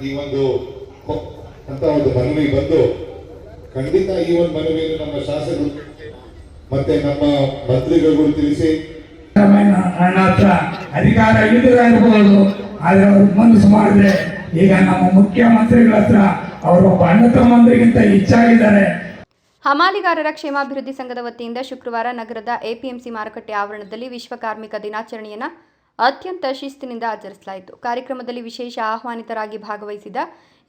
ಈ ಒಂದು ಅಂತ ಒಂದು ಮನವಿ ಬಂದು ಖಂಡಿತ ಈ ಒಂದು ಮನವಿಯನ್ನು ನಮ್ಮ ಶಾಸಕರು ಮತ್ತೆ ನಮ್ಮ ಮಂತ್ರಿಗಳು ತಿಳಿಸಿ ಅಣ್ಣ ಹತ್ರ ಅಧಿಕಾರ ಇರಬಹುದು, ಆದ್ರೆ ಅವ್ರು ಮನಸ್ಸು ಮಾಡಿದ್ರೆ ಈಗ ನಮ್ಮ ಮುಖ್ಯಮಂತ್ರಿಗಳ ಹತ್ರ ಅವರೊಬ್ಬ ಅಣ್ಣ ತಮ್ಮಂದ್ರಿಗಿಂತ ಹೆಚ್ಚಾಗಿದ್ದಾರೆ. ಹಮಾಲಿಗಾರರ ಕ್ಷೇಮಾಭಿವೃದ್ಧಿ ಸಂಘದ ವತಿಯಿಂದ ಶುಕ್ರವಾರ ನಗರದ ಎಪಿಎಂಸಿ ಮಾರುಕಟ್ಟೆ ಆವರಣದಲ್ಲಿ ವಿಶ್ವ ಕಾರ್ಮಿಕ ದಿನಾಚರಣೆಯನ್ನು ಅತ್ಯಂತ ಶಿಸ್ತಿನಿಂದ ಆಚರಿಸಲಾಯಿತು. ಕಾರ್ಯಕ್ರಮದಲ್ಲಿ ವಿಶೇಷ ಆಹ್ವಾನಿತರಾಗಿ ಭಾಗವಹಿಸಿದ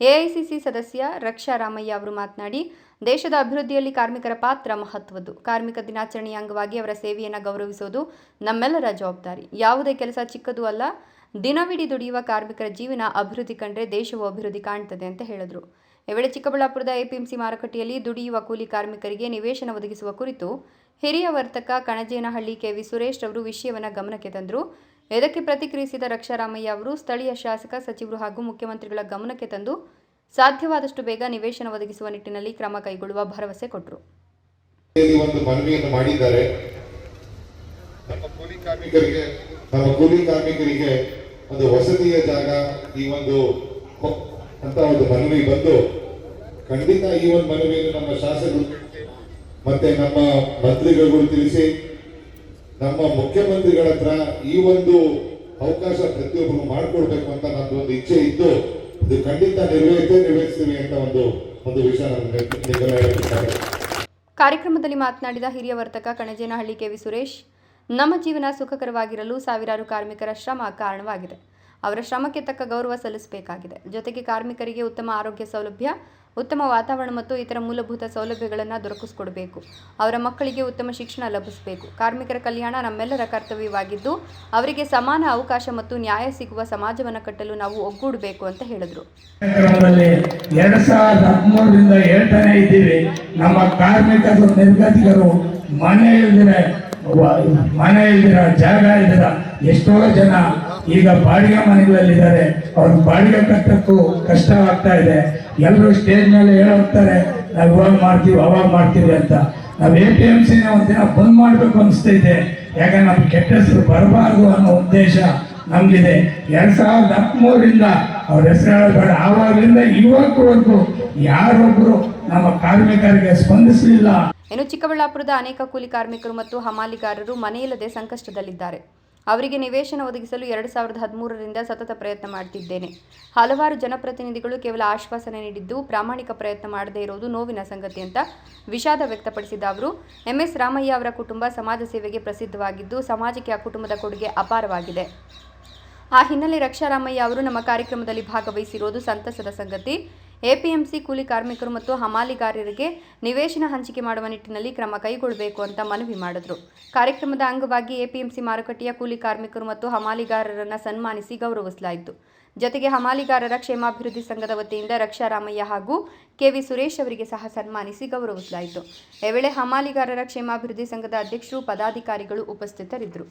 ಎಐಸಿಸಿ ಸದಸ್ಯ ರಕ್ಷಾ ರಾಮಯ್ಯ ಅವರು ಮಾತನಾಡಿ, ದೇಶದ ಅಭಿವೃದ್ಧಿಯಲ್ಲಿ ಕಾರ್ಮಿಕರ ಪಾತ್ರ ಮಹತ್ವದ್ದು. ಕಾರ್ಮಿಕ ದಿನಾಚರಣೆಯ ಅಂಗವಾಗಿ ಅವರ ಸೇವೆಯನ್ನು ಗೌರವಿಸುವುದು ನಮ್ಮೆಲ್ಲರ ಜವಾಬ್ದಾರಿ. ಯಾವುದೇ ಕೆಲಸ ಚಿಕ್ಕದು ಅಲ್ಲ. ದಿನವಿಡೀ ದುಡಿಯುವ ಕಾರ್ಮಿಕರ ಜೀವನ ಅಭಿವೃದ್ಧಿ ಕಂಡ್ರೆ ದೇಶವು ಅಭಿವೃದ್ಧಿ ಕಾಣ್ತದೆ ಅಂತ ಹೇಳಿದರು. ಈ ವೇಳೆ ಚಿಕ್ಕಬಳ್ಳಾಪುರದ ಎಪಿಎಂಸಿ ಮಾರುಕಟ್ಟೆಯಲ್ಲಿ ದುಡಿಯುವ ಕೂಲಿ ಕಾರ್ಮಿಕರಿಗೆ ನಿವೇಶನ ಒದಗಿಸುವ ಕುರಿತು ಹಿರಿಯ ವರ್ತಕ ಕಣಜೇನಹಳ್ಳಿ ಕೆವಿ ಸುರೇಶ್ ಅವರು ವಿಷಯವನ್ನು ಗಮನಕ್ಕೆ ತಂದರು. ಇದಕ್ಕೆ ಪ್ರತಿಕ್ರಿಯಿಸಿದ ರಕ್ಷಾರಾಮಯ್ಯ ಅವರು ಸ್ಥಳೀಯ ಶಾಸಕ, ಸಚಿವರು ಹಾಗೂ ಮುಖ್ಯಮಂತ್ರಿಗಳ ಗಮನಕ್ಕೆ ತಂದು ಸಾಧ್ಯವಾದಷ್ಟು ಬೇಗ ನಿವೇಶನ ಒದಗಿಸುವ ನಿಟ್ಟಿನಲ್ಲಿ ಕ್ರಮ ಕೈಗೊಳ್ಳುವ ಭರವಸೆ ಕೊಟ್ಟರು. ಒಂದು ಮನವಿಯನ್ನು ಮಾಡಿದ್ದಾರೆ. ನಮ್ಮ ಕೂಲಿ ಕಾರ್ಮಿಕರಿಗೆ ಒಂದು ವಸತಿಯ ಜಾಗ ಈ ಒಂದು ಅಂತ ಒಂದು ಮನವಿ ಬಂದು ಖಂಡಿತ ಈ ಒಂದು ಮನವಿಯನ್ನು ನಮ್ಮ ಶಾಸಕರು ಮತ್ತೆ ನಮ್ಮ ಮಂತ್ರಿಗಳು ತಿಳಿಸಿ ನಮ್ಮ ಮುಖ್ಯಮಂತ್ರಿಗಳ ಹತ್ರ ಈ ಒಂದು ಅವಕಾಶ ಪ್ರತಿಯೊಬ್ಬರು ಮಾಡಿಕೊಡ್ಬೇಕು ಅಂತ ನಮ್ದು ಒಂದು ಇಚ್ಛೆ ಇದ್ದು ಇದು ಖಂಡಿತ ನೆರವೇರಿಸ್ತೀವಿ ಅಂತ ಒಂದು ವಿಷಯ ನಮಗೆ. ಕಾರ್ಯಕ್ರಮದಲ್ಲಿ ಮಾತನಾಡಿದ ಹಿರಿಯ ವರ್ತಕ ಕಣಜೇನಹಳ್ಳಿ ಕೆವಿ ಸುರೇಶ್, ನಮ್ಮ ಜೀವನ ಸುಖಕರವಾಗಿರಲು ಸಾವಿರಾರು ಕಾರ್ಮಿಕರ ಶ್ರಮ ಕಾರಣವಾಗಿದೆ. ಅವರ ಶ್ರಮಕ್ಕೆ ತಕ್ಕ ಗೌರವ ಸಲ್ಲಿಸಬೇಕಾಗಿದೆ. ಜೊತೆಗೆ ಕಾರ್ಮಿಕರಿಗೆ ಉತ್ತಮ ಆರೋಗ್ಯ ಸೌಲಭ್ಯ, ಉತ್ತಮ ವಾತಾವರಣ ಮತ್ತು ಇತರ ಮೂಲಭೂತ ಸೌಲಭ್ಯಗಳನ್ನು ದೊರಕಿಸಿಕೊಡಬೇಕು. ಅವರ ಮಕ್ಕಳಿಗೆ ಉತ್ತಮ ಶಿಕ್ಷಣ ಲಭಿಸಬೇಕು. ಕಾರ್ಮಿಕರ ಕಲ್ಯಾಣ ನಮ್ಮೆಲ್ಲರ ಕರ್ತವ್ಯವಾಗಿದ್ದು ಅವರಿಗೆ ಸಮಾನ ಅವಕಾಶ ಮತ್ತು ನ್ಯಾಯ ಸಿಗುವ ಸಮಾಜವನ್ನು ಕಟ್ಟಲು ನಾವು ಒಗ್ಗೂಡಬೇಕು ಅಂತ ಹೇಳಿದರು. 2013ರಿಂದ ಹೇಳ್ತಾನೆ ಇದ್ದೀವಿ, ನಮ್ಮ ಕಾರ್ಮಿಕರು ನಿರ್ಗತಿಕರು ಮನೆ ಇಲ್ದಿರ ಜಾಗ ಇಲ್ದಿರ ಎಷ್ಟೋ ಜನ ಈಗ ಬಾಡಿಗೆ ಮನೆಗಳಲ್ಲಿದ್ದಾರೆ. ಅವ್ರ ಬಾಡಿಗೆ ಕಟ್ಟಕ್ಕೂ ಕಷ್ಟವಾಗ್ತಾ ಇದೆ. ಎಲ್ಲರೂ ಸ್ಟೇಜ್ ಮೇಲೆ ಹೇಳೋಗ್ತಾರೆ, ನಾವು ಇವಾಗ ಮಾಡ್ತೀವಿ ಅವಾಗ ಮಾಡ್ತೀವಿ ಅಂತ. ನಾವು APMCನ ಒಂದಿನ ಬಂದ್ ಮಾಡಬೇಕು ಅನಿಸ್ತೈತೆ. ಯಾಕಂದ್ರೆ ನಮ್ಗೆ ಕೆಟ್ಟ ಹೆಸರು ಬರಬಾರ್ದು ಅನ್ನೋ ಉದ್ದೇಶ ನಮಗಿದೆ. 2013ರಿಂದ ಅವ್ರ ಹೆಸರು ಹೇಳಬೇಡ, ಆವಾಗಲಿಂದ ಇವಾಗವರೆಗೂ ಯಾರೊಬ್ಬರು ನಮ್ಮ ಕಾರ್ಮಿಕರಿಗೆ ಸ್ಪಂದಿಸಲಿಲ್ಲ. ಇನ್ನು ಚಿಕ್ಕಬಳ್ಳಾಪುರದ ಅನೇಕ ಕೂಲಿ ಕಾರ್ಮಿಕರು ಮತ್ತು ಹಮಾಲಿಗಾರರು ಮನೆಯಿಲ್ಲದೆ ಸಂಕಷ್ಟದಲ್ಲಿದ್ದಾರೆ. ಅವರಿಗೆ ನಿವೇಶನ ಒದಗಿಸಲು 2013ರಿಂದ ಸತತ ಪ್ರಯತ್ನ ಮಾಡುತ್ತಿದ್ದೇನೆ. ಹಲವಾರು ಜನಪ್ರತಿನಿಧಿಗಳು ಕೇವಲ ಆಶ್ವಾಸನೆ ನೀಡಿದ್ದು ಪ್ರಾಮಾಣಿಕ ಪ್ರಯತ್ನ ಮಾಡದೇ ಇರುವುದು ನೋವಿನ ಸಂಗತಿ ಅಂತ ವಿಷಾದ ವ್ಯಕ್ತಪಡಿಸಿದ ಅವರು, MS ರಾಮಯ್ಯ ಅವರ ಕುಟುಂಬ ಸಮಾಜ ಸೇವೆಗೆ ಪ್ರಸಿದ್ಧವಾಗಿದ್ದು ಸಮಾಜಕ್ಕೆ ಆ ಕುಟುಂಬದ ಕೊಡುಗೆ ಅಪಾರವಾಗಿದೆ. ಆ ಹಿನ್ನೆಲೆ ರಕ್ಷಾರಾಮಯ್ಯ ಅವರು ನಮ್ಮ ಕಾರ್ಯಕ್ರಮದಲ್ಲಿ ಭಾಗವಹಿಸಿರುವುದು ಸಂತಸದ ಸಂಗತಿ. APMC ಕೂಲಿ ಕಾರ್ಮಿಕರು ಮತ್ತು ಹಮಾಲಿಗಾರರಿಗೆ ನಿವೇಶನ ಹಂಚಿಕೆ ಮಾಡುವ ನಿಟ್ಟಿನಲ್ಲಿ ಕ್ರಮ ಕೈಗೊಳ್ಳಬೇಕು ಅಂತ ಮನವಿ ಮಾಡಿದರು. ಕಾರ್ಯಕ್ರಮದ ಅಂಗವಾಗಿ APMC ಮಾರುಕಟ್ಟೆಯ ಕೂಲಿ ಕಾರ್ಮಿಕರು ಮತ್ತು ಹಮಾಲಿಗಾರರನ್ನು ಸನ್ಮಾನಿಸಿ ಗೌರವಿಸಲಾಯಿತು. ಜೊತೆಗೆ ಹಮಾಲಿಗಾರರ ಕ್ಷೇಮಾಭಿವೃದ್ಧಿ ಸಂಘದ ವತಿಯಿಂದ ರಕ್ಷಾರಾಮಯ್ಯ ಹಾಗೂ ಕೆವಿ ಸುರೇಶ್ ಅವರಿಗೆ ಸಹ ಸನ್ಮಾನಿಸಿ ಗೌರವಿಸಲಾಯಿತು. ಈ ವೇಳೆ ಹಮಾಲಿಗಾರರ ಕ್ಷೇಮಾಭಿವೃದ್ಧಿ ಸಂಘದ ಅಧ್ಯಕ್ಷರು, ಪದಾಧಿಕಾರಿಗಳು ಉಪಸ್ಥಿತರಿದ್ದರು.